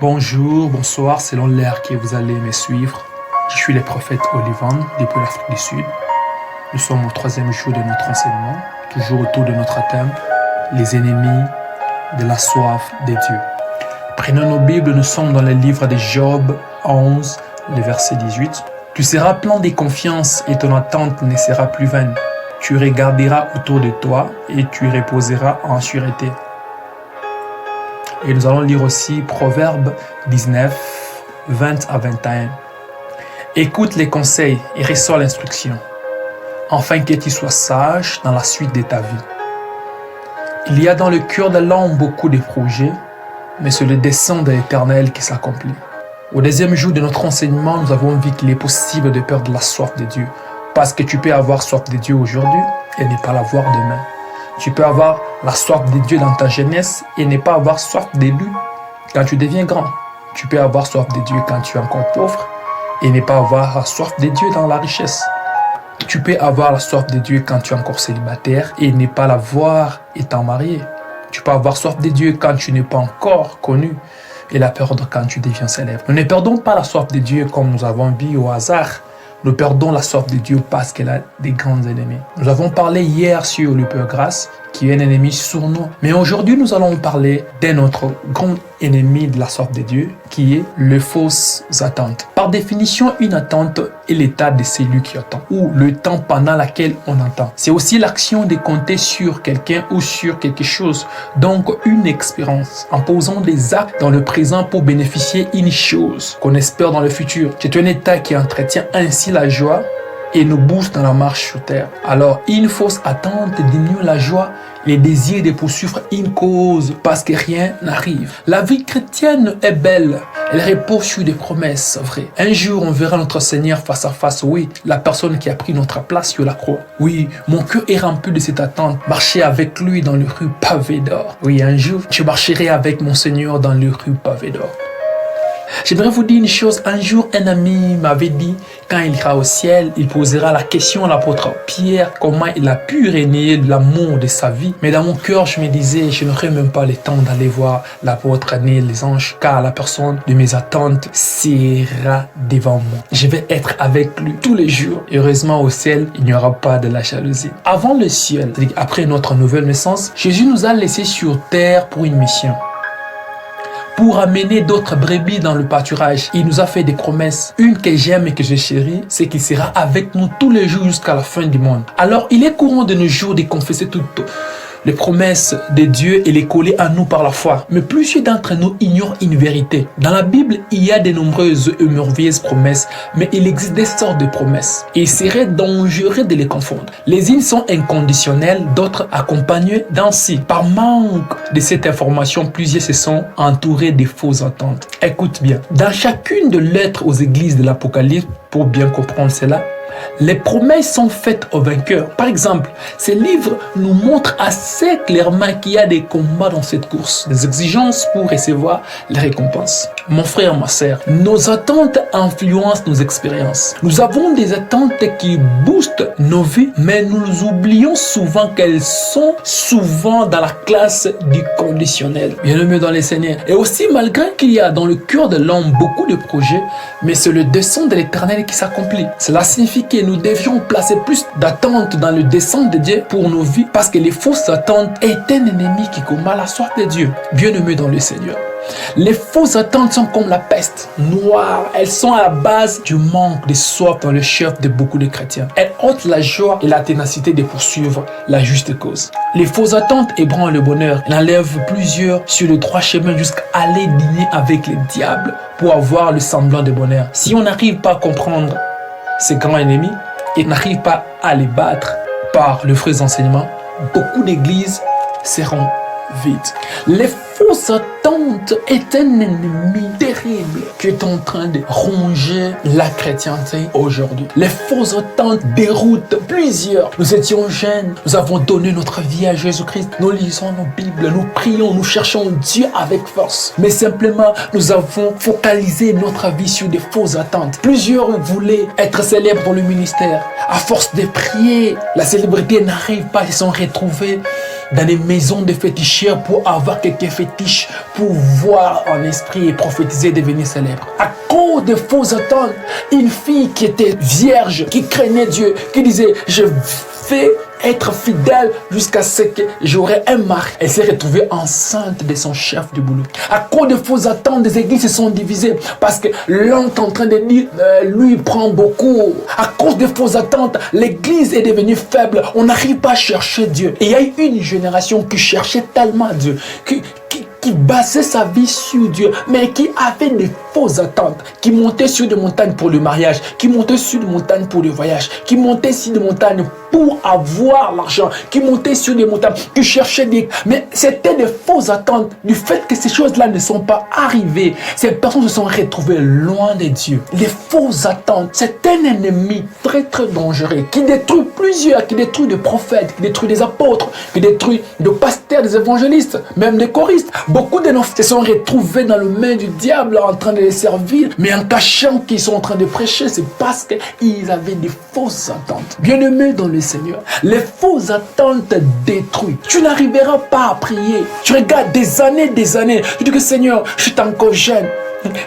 Bonjour, bonsoir, selon l'ère que vous allez me suivre. Je suis le prophète Olivan depuis l'Afrique du Sud. Nous sommes au 3e jour de notre enseignement, toujours autour de notre thème, les ennemis de la soif de Dieu. Prenons nos Bibles, nous sommes dans le livre de Job 11, le verset 18. Tu seras plein de confiance et ton attente ne sera plus vaine. Tu regarderas autour de toi et tu reposeras en sûreté. Et nous allons lire aussi Proverbe 19, 20 à 21. Écoute les conseils et reçois l'instruction, afin que tu sois sage dans la suite de ta vie. Il y a dans le cœur de l'homme beaucoup de projets, mais c'est le dessein de l'Éternel qui s'accomplit. Au 2e jour de notre enseignement, nous avons vu qu'il est possible de perdre la soif de Dieu, parce que tu peux avoir soif de Dieu aujourd'hui et ne pas l'avoir demain. Tu peux avoir la soif de Dieu dans ta jeunesse et ne pas avoir soif de lui quand tu deviens grand. Tu peux avoir soif de Dieu quand tu es encore pauvre et ne pas avoir la soif de Dieu dans la richesse. Tu peux avoir la soif de Dieu quand tu es encore célibataire et ne pas l'avoir étant marié. Tu peux avoir soif de Dieu quand tu n'es pas encore connu et la perdre quand tu deviens célèbre. Nous ne perdons pas la soif de Dieu comme nous avons vu au hasard. Nous perdons la soif de Dieu parce qu'elle a des grands ennemis. Nous avons parlé hier sur le Père Grâce, qui est un ennemi sournois. Mais aujourd'hui, nous allons parler d'un autre grand ennemi de la soif de Dieu, qui est les fausses attentes. Par définition, une attente est l'état de celui qui attend, ou le temps pendant lequel on attend. C'est aussi l'action de compter sur quelqu'un ou sur quelque chose, donc une expérience, en posant des actes dans le présent pour bénéficier d'une chose qu'on espère dans le futur. C'est un état qui entretient ainsi la joie et nous booste dans la marche sur terre. Alors, une fausse attente diminue la joie, les désirs de poursuivre une cause parce que rien n'arrive. La vie chrétienne est belle, elle repose sur des promesses vraies. Un jour, on verra notre Seigneur face à face, oui, la personne qui a pris notre place sur la croix. Oui, mon cœur est rempli de cette attente, marcher avec lui dans les rues pavées d'or. Oui, un jour, je marcherai avec mon Seigneur dans les rues pavées d'or. J'aimerais vous dire une chose. Un jour, un ami m'avait dit, quand il ira au ciel, il posera la question à l'apôtre Pierre, comment il a pu régner l'amour de sa vie. Mais dans mon cœur, je me disais, je n'aurai même pas le temps d'aller voir l'apôtre ni les anges, car la personne de mes attentes sera devant moi. Je vais être avec lui tous les jours. Heureusement, au ciel, il n'y aura pas de la jalousie. Avant le ciel, c'est-à-dire après notre nouvelle naissance, Jésus nous a laissés sur terre pour une mission. Pour amener d'autres brebis dans le pâturage. Il nous a fait des promesses. Une que j'aime et que je chéris, c'est qu'il sera avec nous tous les jours jusqu'à la fin du monde. Alors, il est courant de nos jours de confesser toutes les promesses de Dieu et les coller à nous par la foi. Mais plusieurs d'entre nous ignorent une vérité. Dans la Bible, il y a de nombreuses et merveilleuses promesses, mais il existe des sortes de promesses. Et il serait dangereux de les confondre. Les unes sont inconditionnelles, d'autres accompagnées d'ainsi. Par manque de cette information, plusieurs se sont entourés de fausses attentes. Écoute bien. Dans chacune de lettres aux églises de l'Apocalypse, pour bien comprendre cela, les promesses sont faites aux vainqueurs. Par exemple, ces livres nous montrent assez clairement qu'il y a des combats dans cette course, des exigences pour recevoir les récompenses. Mon frère, ma sœur, nos attentes influencent nos expériences. Nous avons des attentes qui boostent nos vies, mais nous oublions souvent qu'elles sont souvent dans la classe du conditionnel. Bien-aimés dans les Seigneurs. Et aussi, malgré qu'il y a dans le cœur de l'homme beaucoup de projets, mais c'est le dessein de l'Éternel qui s'accomplit. Cela signifie que nous devions placer plus d'attentes dans le dessein de Dieu pour nos vies, parce que les fausses attentes est un ennemi qui combat la soif de Dieu. Bien-aimés dans le Seigneur. Les fausses attentes sont comme la peste noire. Elles sont à la base du manque de soif dans le cœur de beaucoup de chrétiens. Elles ôtent la joie et la ténacité de poursuivre la juste cause. Les fausses attentes ébranlent le bonheur. Elles enlèvent plusieurs sur le droit chemin jusqu'à aller dîner avec les diables pour avoir le semblant de bonheur. Si on n'arrive pas à comprendre ces grands ennemis et n'arrive pas à les battre par le frais enseignement, beaucoup d'églises seront vides. Les fausses attentes est un ennemi terrible qui est en train de ronger la chrétienté aujourd'hui. Les fausses attentes déroutent plusieurs. Nous étions jeunes, nous avons donné notre vie à Jésus-Christ, nous lisons nos Bibles, nous prions, nous cherchons Dieu avec force. Mais simplement, nous avons focalisé notre vie sur des fausses attentes. Plusieurs voulaient être célèbres dans le ministère. À force de prier, la célébrité n'arrive pas, ils sont retrouvés dans des maisons de féticheurs pour avoir quelques fétiches, pour voir en esprit et prophétiser, devenir célèbre. À cause de fausses attentes, une fille qui était vierge, qui craignait Dieu, qui disait « je vais être fidèle jusqu'à ce que j'aurai un mari ». Elle s'est retrouvée enceinte de son chef de boulot. À cause de fausses attentes, des églises se sont divisées parce que l'un est en train de dire lui prend beaucoup. À cause de fausses attentes, l'église est devenue faible. On n'arrive pas à chercher Dieu. Et il y a eu une génération qui cherchait tellement Dieu, qui basait sa vie sur Dieu, mais qui avait des fausses attentes, qui montait sur des montagnes pour le mariage, qui montait sur des montagnes pour le voyage, qui montait sur des montagnes pour avoir l'argent, qui montait sur des montagnes, qui cherchaient des... Mais c'était des fausses attentes du fait que ces choses-là ne sont pas arrivées. Ces personnes se sont retrouvées loin de Dieu. Les fausses attentes, c'est un ennemi très très dangereux qui détruit plusieurs, qui détruit des prophètes, qui détruit des apôtres, qui détruit des pasteurs, des évangélistes, même des choristes. Beaucoup de nos se sont retrouvés dans le main du diable en train de les servir, mais en cachant qu'ils sont en train de prêcher, c'est parce qu'ils avaient des fausses attentes. Bien-aimés dans le Seigneur, les fausses attentes détruisent. Tu n'arriveras pas à prier. Tu regardes des années, tu dis que Seigneur, je suis encore jeune.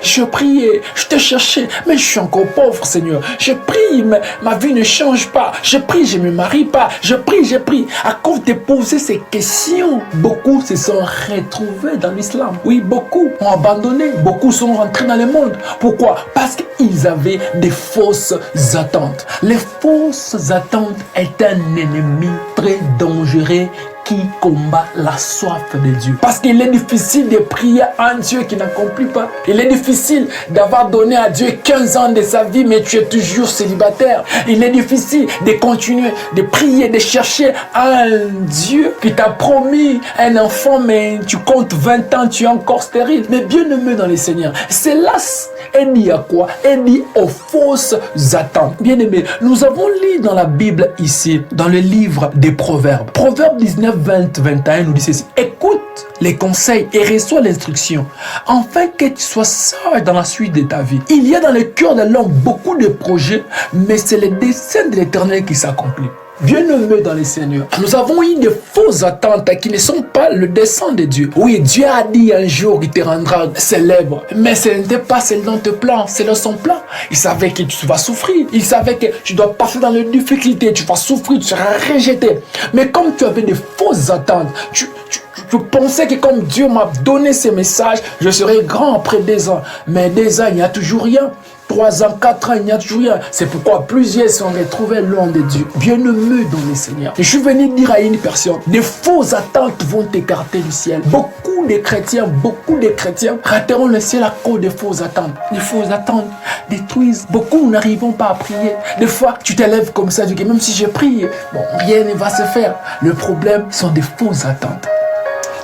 Je priais, je te cherchais, mais je suis encore pauvre, Seigneur. Je prie, mais ma vie ne change pas. Je prie, je ne me marie pas. Je prie. À cause de poser ces questions, beaucoup se sont retrouvés dans l'islam. Oui, beaucoup ont abandonné. Beaucoup sont rentrés dans le monde. Pourquoi? Parce qu'ils avaient des fausses attentes. Les fausses attentes est un ennemi très dangereux qui combat la soif de Dieu. Parce qu'il est difficile de prier à un Dieu qui n'accomplit pas. Il est difficile d'avoir donné à Dieu 15 ans de sa vie, mais tu es toujours célibataire. Il est difficile de continuer, de prier, de chercher un Dieu qui t'a promis un enfant, mais tu comptes 20 ans, tu es encore stérile. Mais bien-aimé dans le Seigneur, c'est là, elle dit à quoi? Elle dit aux fausses attentes. Bien-aimé, nous avons lu dans la Bible ici, dans le livre des Proverbes. Proverbes 19, 20, 21 nous dit ceci. Écoute les conseils et reçois l'instruction, afin que tu sois sage dans la suite de ta vie. Il y a dans le cœur de l'homme beaucoup de projets, mais c'est le dessein de l'Éternel qui s'accomplit. Bien-aimés dans le Seigneur, nous avons eu de fausses attentes qui ne sont pas le dessein de Dieu. Oui, Dieu a dit un jour qu'il te rendra célèbre, mais ce n'était pas selon tes plans, c'est dans son plan. Il savait que tu vas souffrir, il savait que tu dois passer dans les difficultés, tu vas souffrir, tu seras rejeté. Mais comme tu avais des fausses attentes, tu pensais que comme Dieu m'a donné ces messages, je serai grand après 2 ans. Mais 2 ans, il n'y a toujours rien. 3 ans, 4 ans, il n'y a toujours rien. C'est pourquoi plusieurs se sont retrouvés loin de Dieu. Bien-aimés dans le Seigneur. Je suis venu dire à une personne, des fausses attentes vont t'écarter du ciel. Beaucoup de chrétiens rateront le ciel à cause des fausses attentes. Les fausses attentes détruisent. Beaucoup n'arrivent pas à prier. Des fois, tu t'élèves comme ça, tu dis, même si je prie, bon, rien ne va se faire. Le problème sont des fausses attentes.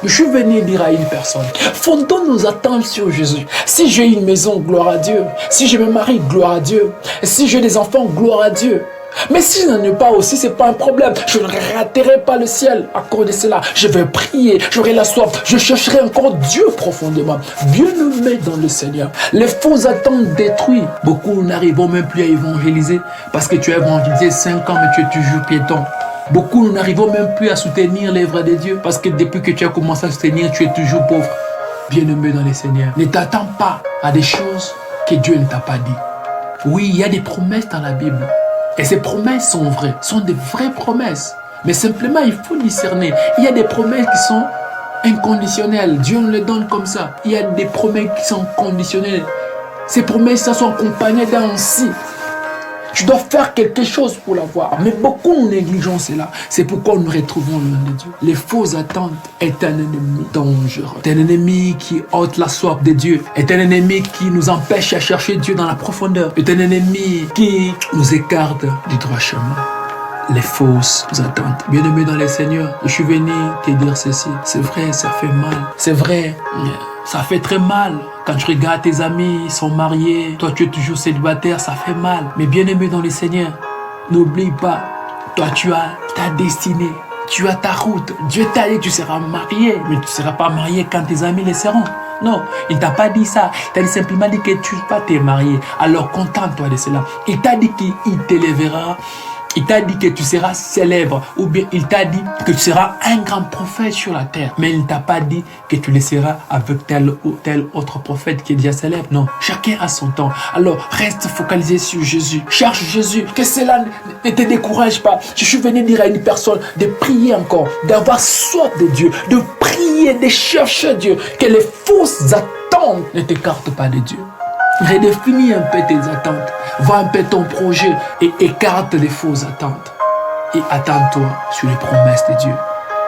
Je suis venu dire à une personne, fondons nos attentes sur Jésus. Si j'ai une maison, gloire à Dieu. Si je me marie, gloire à Dieu. Si j'ai des enfants, gloire à Dieu. Mais si je n'en ai pas aussi, c'est pas un problème. Je ne raterai pas le ciel à cause de cela. Je vais prier, j'aurai la soif. Je chercherai encore Dieu profondément. Bien-aimé dans le Seigneur. Les fausses attentes détruisent. Beaucoup n'arrivent même plus à évangéliser parce que tu as évangélisé 5 ans, mais tu es toujours piéton. Beaucoup n'arrivent même plus à soutenir l'œuvre de Dieu parce que depuis que tu as commencé à soutenir, tu es toujours pauvre. Bien-aimé dans le Seigneur, ne t'attends pas à des choses que Dieu ne t'a pas dit. Oui, il y a des promesses dans la Bible. Et ces promesses sont vraies, sont des vraies promesses. Mais simplement, il faut discerner. Il y a des promesses qui sont inconditionnelles. Dieu nous les donne comme ça. Il y a des promesses qui sont conditionnelles. Ces promesses sont accompagnées d'un si. Tu dois faire quelque chose pour l'avoir. Mais beaucoup négligent cela. C'est pourquoi nous retrouvons loin de Dieu. Les fausses attentes est un ennemi dangereux. C'est un ennemi qui ôte la soif de Dieu. C'est un ennemi qui nous empêche à chercher Dieu dans la profondeur. C'est un ennemi qui nous écarte du droit chemin. Les fausses attentes. Bien-aimé dans le Seigneur, je suis venu te dire ceci. C'est vrai, ça fait mal. C'est vrai, ça fait très mal. Quand tu regardes tes amis, ils sont mariés, toi tu es toujours célibataire, ça fait mal. Mais bien-aimé dans le Seigneur, n'oublie pas, toi tu as ta destinée, tu as ta route. Dieu t'a dit que tu seras marié, mais tu ne seras pas marié quand tes amis le seront. Non, il ne t'a pas dit ça. Il t'a simplement dit que tu vas te marier. Alors contente-toi de cela. Il t'a dit qu'il t'élèvera. Il t'a dit que tu seras célèbre, ou bien il t'a dit que tu seras un grand prophète sur la terre. Mais il ne t'a pas dit que tu le seras avec tel ou tel autre prophète qui est déjà célèbre. Non, chacun a son temps. Alors, reste focalisé sur Jésus. Cherche Jésus. Que cela ne te décourage pas. Je suis venu dire à une personne de prier encore, d'avoir soif de Dieu, de prier, de chercher Dieu. Que les fausses attentes ne t'écartent pas de Dieu. Redéfinis un peu tes attentes. Vois un peu ton projet et écarte les fausses attentes. Et attends-toi sur les promesses de Dieu.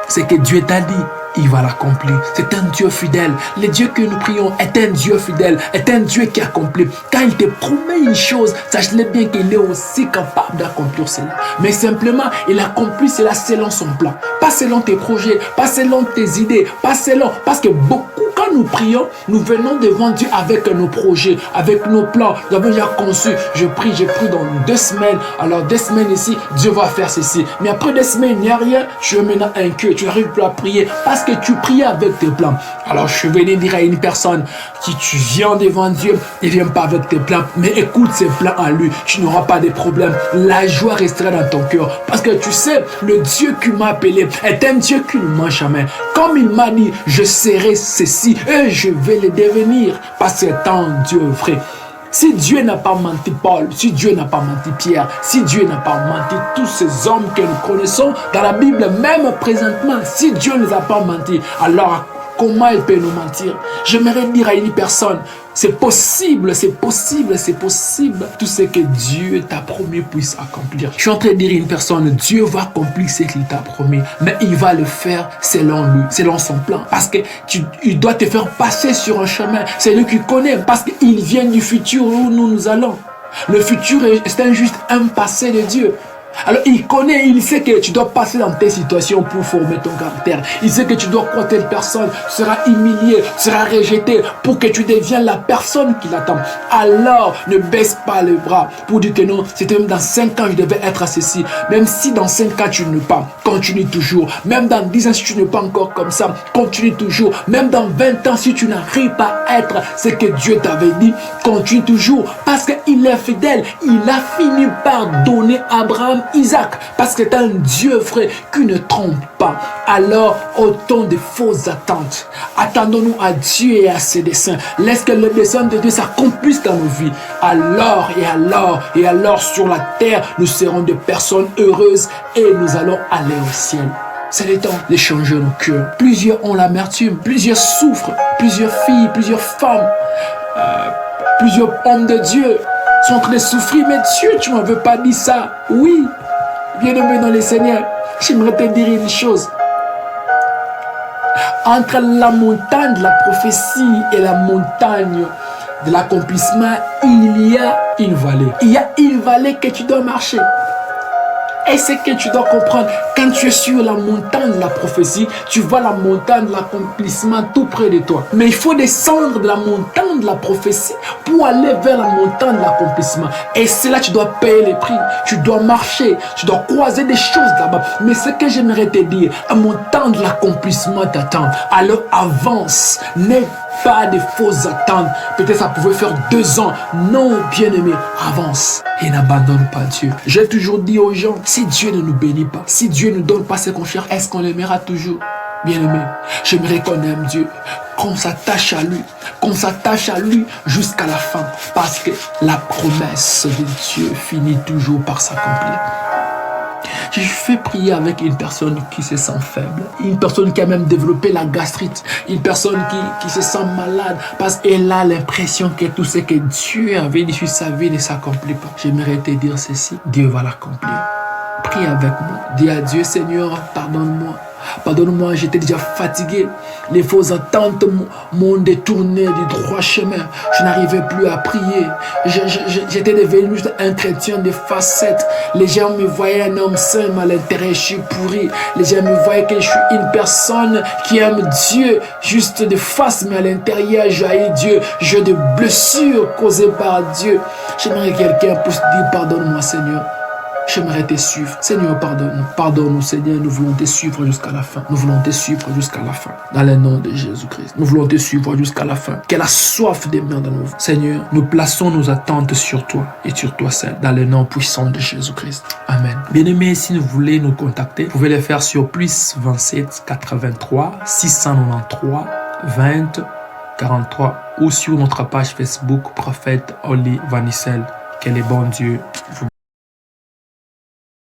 C'est que Dieu t'a dit, il va l'accomplir. C'est un Dieu fidèle. Le Dieu que nous prions est un Dieu fidèle, est un Dieu qui accomplit. Quand il te promet une chose, sache-le bien qu'il est aussi capable d'accomplir cela. Mais simplement, il accomplit cela selon son plan. Pas selon tes projets, pas selon tes idées, pas selon... Parce que beaucoup, quand nous prions, nous venons devant Dieu avec nos projets, avec nos plans. Nous avons déjà conçu, je prie dans 2 semaines. Alors 2 semaines ici, Dieu va faire ceci. Mais après 2 semaines, il n'y a rien. Tu es maintenant inquiet, tu n'arrives plus à prier parce que tu pries avec tes plans. Alors je venais dire à une personne qui tu viens devant Dieu, il ne vient pas avec tes plans, mais écoute ses plans à lui. Tu n'auras pas de problème. La joie restera dans ton cœur. Parce que tu sais, le Dieu qui m'a appelé est un Dieu qui ne ment jamais. Comme il m'a dit, je serai ceci et je vais le devenir. Parce que c'est un Dieu vrai. Si Dieu n'a pas menti Paul, si Dieu n'a pas menti Pierre, si Dieu n'a pas menti tous ces hommes que nous connaissons dans la Bible, même présentement, si Dieu ne les a pas menti, alors comment il peut nous mentir? J'aimerais dire à une personne, c'est possible, c'est possible, c'est possible. Tout ce que Dieu t'a promis puisse accomplir. Je suis en train de dire à une personne, Dieu va accomplir ce qu'il t'a promis, mais il va le faire selon lui, selon son plan. Parce que il doit te faire passer sur un chemin. C'est lui qui connaît, parce qu'il vient du futur où nous allons. Le futur est juste un passé de Dieu. Alors il connaît, il sait que tu dois passer dans tes situations pour former ton caractère. Il sait que tu dois croire telle personne sera humiliée, sera rejetée pour que tu deviennes la personne qui l'attend. Alors ne baisse pas les bras pour dire que non, c'était même dans 5 ans je devais être à ceci. Même si dans 5 ans tu ne pas, continue toujours. Même dans 10 ans si tu n'es pas encore comme ça, continue toujours. Même dans 20 ans si tu n'arrives pas à être ce que Dieu t'avait dit, continue toujours. Parce qu'il est fidèle, il a fini par donner à Abraham Isaac, parce que c'est un Dieu vrai qui ne trompe pas. Alors, autant de fausses attentes. Attendons-nous à Dieu et à ses desseins. Laisse que le dessein de Dieu s'accomplisse dans nos vies. Alors, sur la terre, nous serons des personnes heureuses et nous allons aller au ciel. C'est le temps de changer nos cœurs. Plusieurs ont l'amertume, plusieurs souffrent, plusieurs filles, plusieurs femmes, plusieurs hommes de Dieu sont en train de souffrir. Mais Dieu, tu ne m'avais pas dit ça. Oui, bien-aimé dans le Seigneur, j'aimerais te dire une chose. Entre la montagne de la prophétie et la montagne de l'accomplissement, il y a une vallée. Il y a une vallée que tu dois marcher. Et c'est que tu dois comprendre, quand tu es sur la montagne de la prophétie, tu vois la montagne de l'accomplissement tout près de toi. Mais il faut descendre de la montagne de la prophétie pour aller vers la montagne de l'accomplissement. Et c'est là que tu dois payer les prix. Tu dois marcher, tu dois croiser des choses là-bas. Mais ce que j'aimerais te dire, la montagne de l'accomplissement t'attend. Alors avance, n'aie pas de fausses attentes. Peut-être ça pouvait faire 2 ans. Non, bien-aimé, avance et n'abandonne pas Dieu. J'ai toujours dit aux gens, si Dieu ne nous bénit pas, si Dieu ne nous donne pas ce qu'on cherche, est-ce qu'on l'aimera toujours? Bien-aimé, j'aimerais qu'on aime Dieu, qu'on s'attache à lui jusqu'à la fin, parce que la promesse de Dieu finit toujours par s'accomplir. Je fais prier avec une personne qui se sent faible, une personne qui a même développé la gastrite, une personne qui se sent malade parce qu'elle a l'impression que tout ce que Dieu avait dit sur sa vie ne s'accomplit pas. J'aimerais te dire ceci, Dieu va l'accomplir. Prie avec moi, dis à Dieu, Seigneur, pardonne-moi. Pardonne-moi, j'étais déjà fatigué. Les fausses attentes m'ont détourné du droit chemin. Je n'arrivais plus à prier. J'étais devenu juste un chrétien de facettes. Les gens me voyaient un homme saint, mais à l'intérieur, je suis pourri. Les gens me voyaient que je suis une personne qui aime Dieu, juste de face, mais à l'intérieur, j'haïs Dieu. J'ai des blessures causées par Dieu. J'aimerais que quelqu'un puisse dire, pardonne-moi, Seigneur. J'aimerais te suivre. Seigneur, pardonne-nous. Pardonne-nous, Seigneur. Nous voulons te suivre jusqu'à la fin. Nous voulons te suivre jusqu'à la fin. Dans le nom de Jésus-Christ. Nous voulons te suivre jusqu'à la fin. Qu'elle a soif des mains dans nous. Seigneur, nous plaçons nos attentes sur toi et sur toi seul. Dans le nom puissant de Jésus-Christ. Amen. Bien-aimés, si vous voulez nous contacter, vous pouvez le faire sur plus 27 83 693 20 43 ou sur notre page Facebook Prophète Oli Vanissel. Que le bon Dieu